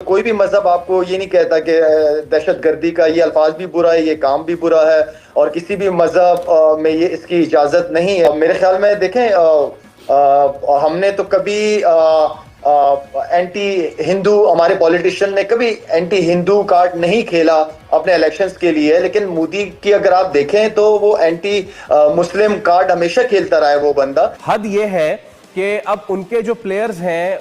कोई भी मजहब आपको ये नहीं कहता कि दहशत गर्दी का ये अल्फाज भी बुरा है, ये काम भी बुरा है, और किसी भी मजहब में ये इसकी इजाजत नहीं है। मेरे ख्याल में देखें, हमने तो कभी एंटी हिंदू, हमारे पॉलिटिशियन ने कभी एंटी हिंदू कार्ड नहीं खेला अपने इलेक्शंस के लिए, लेकिन मोदी की अगर आप देखें तो वो एंटी मुस्लिम कार्ड हमेशा खेलता रहा है वो बंदा। हद ये है कि अब उनके जो प्लेयर्स हैं,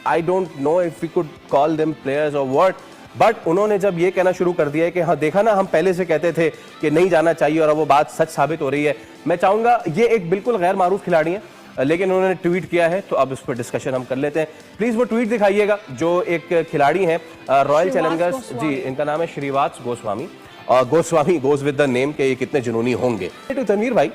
I don't know if we could call them players और व्हाट, बट उन्होंने जब ये कहना शुरू कर दिया है कि हाँ देखा ना, हम पहले से कहते थे कि नहीं जाना चाहिए और अब वो बात सच साबित हो रही है। मैं चाहूंगा, ये एक बिल्कुल गैर मारूफ खिलाड़ी है, लेकिन उन्होंने ट्वीट किया है, तो अब इस पर डिस्कशन हम कर लेते हैं। प्लीज वो ट्वीट दिखाइएगा जो एक खिलाड़ी हैं रॉयल चैलेंजर्स, जी इनका नाम है श्रीवास गोस्वामी, और Goswami goes with the name के ये कितने जुनूनी होंगे। तो तनवीर भाई,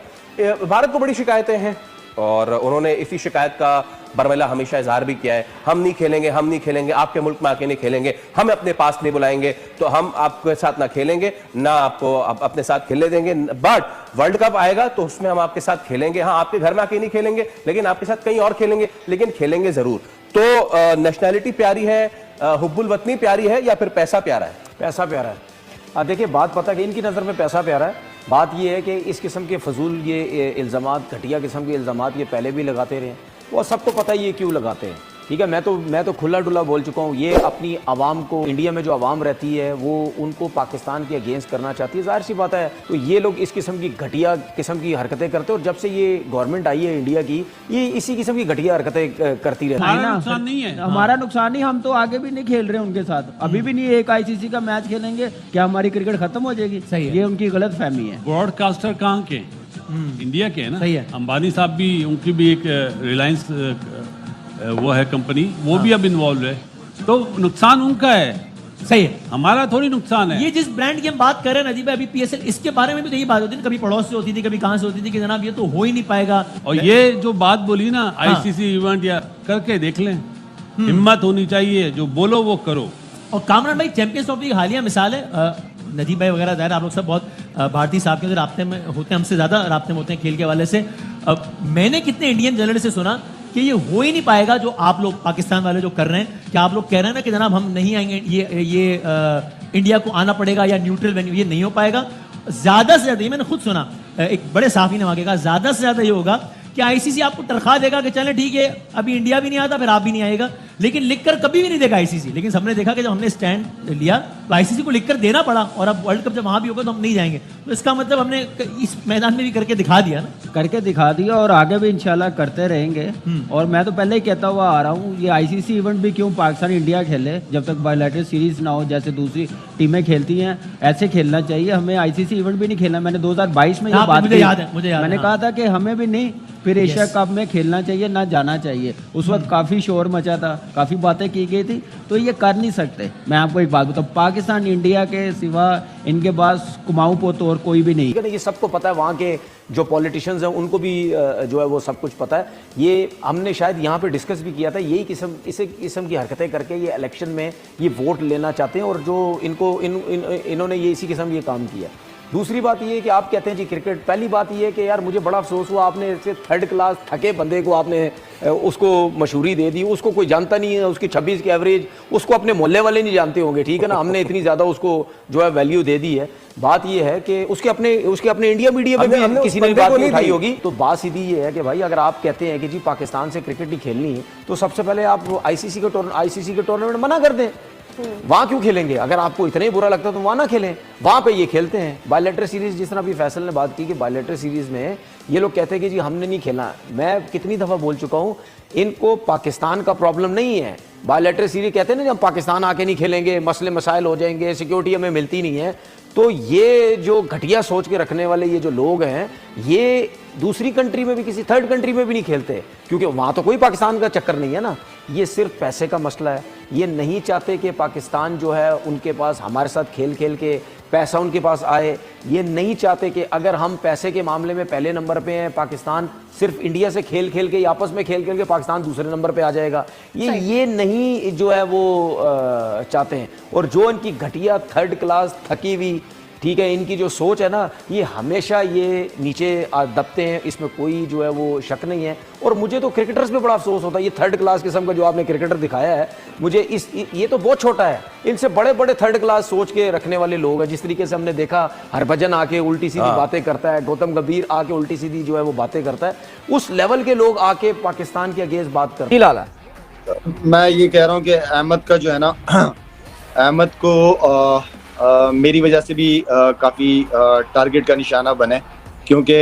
भारत को बड़ी शिकायतें हैं और उन्होंने इसी शिकायत का बरमला हमेशा इजहार भी किया है, हम नहीं खेलेंगे, हम नहीं खेलेंगे, आपके मुल्क में आके नहीं खेलेंगे, हम अपने पास नहीं बुलाएंगे, तो हम आपके साथ ना खेलेंगे ना आपको अपने साथ खेलने देंगे, बट वर्ल्ड कप आएगा तो उसमें हम आपके साथ खेलेंगे। हाँ, आपके घर में आके नहीं खेलेंगे, लेकिन आपके साथ कहीं और खेलेंगे, लेकिन खेलेंगे जरूर। तो नेशनैलिटी प्यारी है, हुब्बुल वतनी प्यारी है, या फिर पैसा प्यारा है? पैसा प्यारा है। देखिए, बात पता कि इनकी नज़र में पैसा प्यारा है। बात ये है कि इस किस्म के फजूल ये इल्ज़ामात, घटिया किस्म के इल्ज़ामात ये पहले भी लगाते रहे, वो सबको पता है ये क्यों लगाते हैं। ठीक है, मैं तो खुला डुला बोल चुका हूँ। ये अपनी आवाम को, इंडिया में जो आवाम रहती है वो उनको पाकिस्तान के अगेंस्ट करना चाहती है, जाहिर सी बात है। तो ये लोग इस किस्म की घटिया किस्म की हरकतें करते हैं, और जब से ये गवर्नमेंट आई है इंडिया की, ये इसी किस्म की घटिया हरकतें करती रहती है। हमारा नुकसान नहीं है, हमारा नुकसान नहीं, हम तो आगे भी नहीं खेल रहे उनके साथ, अभी भी नहीं एक आईसीसी का मैच खेलेंगे, क्या हमारी क्रिकेट खत्म हो जाएगी? सही है, ये उनकी गलत फहमी है। ब्रॉडकास्टर कहाँ के? इंडिया के है ना। सही है। अंबानी साहब भी, उनकी भी एक रिलायंस वो है कंपनी, वो भी अब इन्वॉल्व है, तो नुकसान उनका है। सही है, हमारा थोड़ी नुकसान है। ये जिस ब्रांड की हम बात कर रहे हैं नजीब भाई, अभी पीएसएल, इसके बारे में भी तो यही बात होती थी, कभी पड़ोस से होती थी, कभी कहां से होती थी कि जनाब ये तो हो ही नहीं पाएगा। और ये जो बात बोली ना, आईसीसी इवेंट या करके देख लें, हिम्मत होनी चाहिए, जो बोलो वो करो। और कामरान भाई, चैंपियंस ट्रॉफी की हालिया मिसाल है, नजीब भाई वगैरह ज़ाहिर आप लोग सब बहुत भारतीय साहब के राब्ते में होते हैं, हमसे ज़्यादा राब्ते में होते हैं खेल के हवाले से। मैंने कितने इंडियन जर्नलिस्ट से सुना कि ये हो ही नहीं पाएगा जो आप लोग पाकिस्तान वाले जो कर रहे हैं, कि आप लोग कह रहे हैं ना कि जनाब हम नहीं आएंगे, ये इंडिया को आना पड़ेगा या न्यूट्रल वेन्यू, ये नहीं हो पाएगा। ज़्यादा से ज़्यादा, ये मैंने खुद सुना, एक बड़े साफी ने वहाँ कहा, ज़्यादा से ज़्यादा ये होगा कि आईसीसी आपको तनख्वाह देगा कि चलें ठीक है, अभी इंडिया भी नहीं आता, फिर आप भी नहीं आएगा, लेकिन लिखकर कभी भी नहीं देगा आईसीसी। लेकिन सबने देखा कि जब हमने स्टैंड लिया तो आईसीसी को लिखकर देना पड़ा, और अब वर्ल्ड कप जब वहां भी होगा तो हम नहीं जाएंगे। तो इसका मतलब हमने इस मैदान में भी करके दिखा दिया ना, करके दिखा दिया, और आगे भी इंशाल्लाह करते रहेंगे। और मैं तो पहले ही कहता हुआ आ रहा हूँ, ये आईसीसी इवेंट भी क्यों पाकिस्तान इंडिया खेले, जब तक बायलैटरल सीरीज ना हो, जैसे दूसरी टीमें खेलती हैं ऐसे खेलना चाहिए। हमें आईसीसी इवेंट भी नहीं खेलना। मैंने 2022 में ये बात मुझे याद है, मैंने कहा था कि हमें भी नहीं फिर एशिया कप में खेलना चाहिए, ना जाना चाहिए। उस वक्त काफ़ी शोर मचा था, काफ़ी बातें की गई थी, तो ये कर नहीं सकते। मैं आपको एक बात बताऊँ, पाकिस्तान इंडिया के सिवा इनके पास कुमाऊं पोत और कोई भी नहीं। ये सबको पता है, वहाँ के जो पॉलिटिशियंस हैं उनको भी जो है वो सब कुछ पता है। ये हमने शायद यहाँ पे डिस्कस भी किया था, यही किस्म की हरकतें करके ये इलेक्शन में ये वोट लेना चाहते हैं, और जो इन्होंने ये इसी किस्म ये काम किया। दूसरी बात ये है कि आप कहते हैं जी क्रिकेट, पहली बात ये है कि यार मुझे बड़ा अफसोस हुआ, आपने ऐसे थर्ड क्लास थके बंदे को आपने उसको मशहूरी दे दी, उसको कोई जानता नहीं है, उसकी 26 की एवरेज, उसको अपने मोहल्ले वाले नहीं जानते होंगे, ठीक है ना, हमने इतनी ज़्यादा उसको जो है वैल्यू दे दी है। बात ये है कि उसके अपने इंडिया मीडिया में भी किसी ने बात नहीं उठाई होगी। तो बात सीधी ये है कि भाई अगर आप कहते हैं कि जी पाकिस्तान से क्रिकेट नहीं खेलनी है, तो सबसे पहले आप आईसीसी के टूर्नामेंट मना कर दें। वहां क्यों खेलेंगे? अगर आपको इतना ही बुरा लगता है तो वहां ना खेलें, वहां पे ये खेलते हैं। बायलैटरल सीरीज, जिस तरह अभी फैसल ने बात की कि बायलैटरल सीरीज में ये लोग कहते हैं कि जी हमने नहीं खेलना। मैं कितनी दफा बोल चुका हूं, इनको पाकिस्तान का प्रॉब्लम नहीं है। बायलैटरल सीरीज कहते हैं ना, जब पाकिस्तान आके नहीं खेलेंगे मसले मसाइल हो जाएंगे, सिक्योरिटी हमें मिलती नहीं है। तो ये जो घटिया सोच के रखने वाले ये जो लोग हैं, ये दूसरी कंट्री में भी, किसी थर्ड कंट्री में भी नहीं खेलते, क्योंकि वहाँ तो कोई पाकिस्तान का चक्कर नहीं है ना। ये सिर्फ पैसे का मसला है। ये नहीं चाहते कि पाकिस्तान जो है उनके पास हमारे साथ खेल खेल के पैसा उनके पास आए। ये नहीं चाहते कि अगर हम पैसे के मामले में पहले नंबर पे हैं, पाकिस्तान सिर्फ इंडिया से खेल खेल के, आपस में खेल खेल के पाकिस्तान दूसरे नंबर पे आ जाएगा। ये नहीं जो है वो चाहते हैं। और जो इनकी घटिया थर्ड क्लास थकी हुई ठीक है, इनकी जो सोच है ना, ये हमेशा ये नीचे दबते हैं, इसमें कोई जो है वो शक नहीं है। और मुझे तो क्रिकेटर्स पे बड़ा अफसोस होता है, ये थर्ड क्लास किस्म का जो आपने क्रिकेटर दिखाया है, मुझे ये तो बहुत छोटा है, इनसे बड़े बड़े थर्ड क्लास सोच के रखने वाले लोग हैं। जिस तरीके से हमने देखा हरभजन आके उल्टी सीधी बातें करता है, गौतम गंभीर आके उल्टी सीधी जो है वो बातें करता है, उस लेवल के लोग आके पाकिस्तान के अगेंस्ट बात करते हैं। लाला, मैं ये कह रहा हूँ कि अहमद का जो है ना, अहमद को मेरी वजह से भी काफ़ी टारगेट का निशाना बने, क्योंकि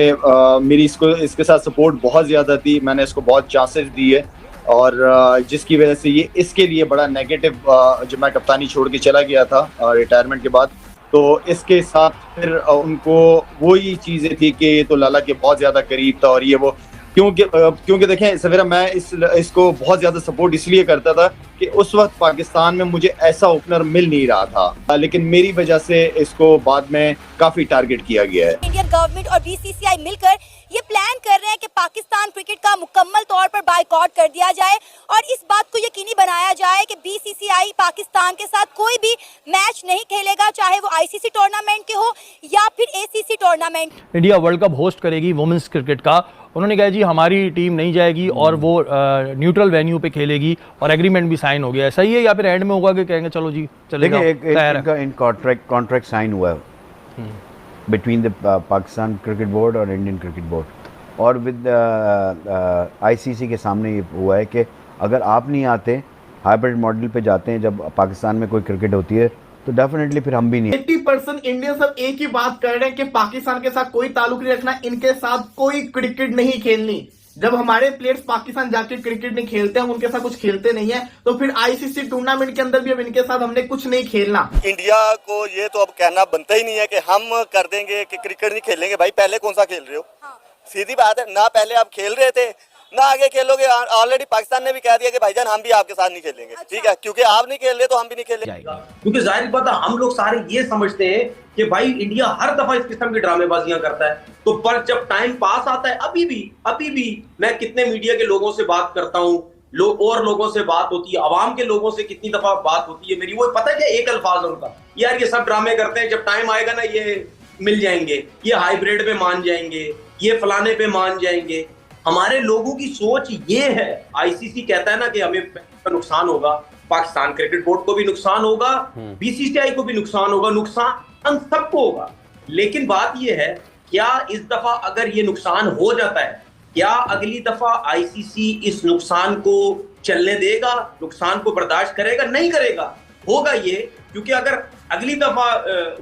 मेरी इसके साथ सपोर्ट बहुत ज़्यादा थी, मैंने इसको बहुत चांसेस दिए, और जिसकी वजह से ये इसके लिए बड़ा नेगेटिव, जब मैं कप्तानी छोड़ के चला गया था रिटायरमेंट के बाद, तो इसके साथ फिर उनको वही चीज़ें थी कि ये तो लाला के बहुत ज़्यादा करीब था, और ये वो क्योंकि देखें सवेरा, मैं इसको बहुत ज़्यादा सपोर्ट इसलिए करता था कि उस वक्त पाकिस्तान में मुझे ऐसा ओपनर मिल नहीं रहा था, लेकिन मेरी वजह से इसको बाद में काफ़ी टारगेट किया गया है। इंडियन गवर्नमेंट और बीसीसीआई मिलकर ये प्लान कर रहे हैं कि पाकिस्तान क्रिकेट का मुकम्मल तौर पर बायकॉट कर दिया जाए और इस बात को यकीनी बनाया जाए कि बीसीसीआई पाकिस्तान के साथ कोई भी मैच नहीं खेलेगा, चाहे वो आईसीसी टूर्नामेंट के हो या फिर ACC tournament. India world cup host करेगी वुमेन्स क्रिकेट का, उन्होंने कहा जी हमारी टीम नहीं जाएगी और वो न्यूट्रल वेन्यू पे खेलेगी, और एग्रीमेंट भी साइन हो गया है। सही है, या फिर एंड में होगा कि कहेंगे चलो जी चलेगा? एक कॉन्ट्रैक्ट साइन हुआ है between the Pakistan cricket board और इंडियन क्रिकेट बोर्ड, और विद आईसीसी के सामने ये हुआ है कि अगर आप नहीं आते, हाइब्रिड मॉडल पे जाते हैं जब पाकिस्तान में कोई क्रिकेट होती है, तो डेफिनेटली फिर हम भी नहीं। 80% इंडियन सब एक ही बात कर रहे हैं कि पाकिस्तान के साथ कोई ताल्लुक नहीं रखना, इनके साथ कोई क्रिकेट नहीं खेलनी। जब हमारे प्लेयर्स पाकिस्तान जाके क्रिकेट नहीं खेलते, हम उनके साथ कुछ खेलते नहीं है, तो फिर आईसीसी टूर्नामेंट के अंदर भी अब इनके साथ हमने कुछ नहीं खेलना। इंडिया को ये तो अब कहना बनता ही नहीं है कि हम कर देंगे कि क्रिकेट नहीं खेलेंगे। भाई पहले कौन सा खेल रहे हो? सीधी बात है ना, पहले आप खेल रहे थे ना आगे खेलोगे। ऑलरेडी पाकिस्तान ने भी कह दिया कि भाईजान हम भी आपके साथ नहीं खेलेंगे। ठीक है, क्योंकि आप नहीं खेल रहे तो हम भी नहीं खेलेंगे। क्योंकि जाहिर बात है हम लोग सारे ये समझते हैं कि भाई इंडिया हर दफा इस किस्म की ड्रामेबाजियां करता है, तो पर जब टाइम पास आता है, अभी भी मैं कितने मीडिया के लोगों से बात करता हूँ, और लोगों से बात होती है, आवाम के लोगों से कितनी दफा बात होती है मेरी, वो पता है क्या एक अल्फाज उनका, यार ये सब ड्रामे करते हैं, जब टाइम आएगा ना ये मिल जाएंगे, ये हाइब्रिड पे मान जाएंगे, ये फलाने पे मान जाएंगे। हमारे लोगों की सोच ये है, आईसीसी कहता है ना कि हमें नुकसान होगा, पाकिस्तान क्रिकेट बोर्ड को भी नुकसान होगा, बीसीसीआई को भी नुकसान होगा, नुकसान सबको होगा। लेकिन बात ये है, क्या इस दफा अगर ये नुकसान हो जाता है, क्या अगली दफा आईसीसी इस नुकसान को चलने देगा, नुकसान को बर्दाश्त करेगा? नहीं करेगा। होगा ये, क्योंकि अगर अगली दफा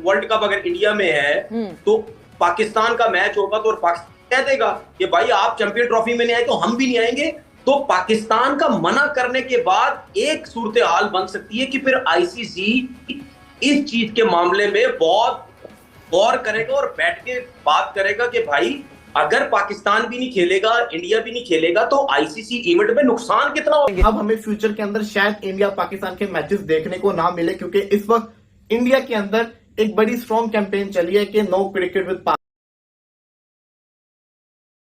वर्ल्ड कप अगर इंडिया में है तो पाकिस्तान का मैच होगा, तो पाकिस्तान कह देगा कि भाई आप चैंपियन ट्रॉफी में नहीं आए तो हम भी नहीं आएंगे। तो पाकिस्तान का मना करने के बाद एक सूरत हाल बन सकती है कि फिर आईसीसी इस चीज के मामले में बहुत गौर करेगा और बैठ के बात करेगा कि भाई अगर पाकिस्तान भी नहीं खेलेगा, इंडिया भी नहीं खेलेगा, तो आईसीसी इवेंट में नुकसान कितना होगा। अब हमें फ्यूचर के अंदर शायद इंडिया पाकिस्तान के मैचेस देखने को ना मिले, क्योंकि इस वक्त इंडिया के अंदर एक बड़ी स्ट्रॉन्ग कैंपेन चली है कि नो क्रिकेट विद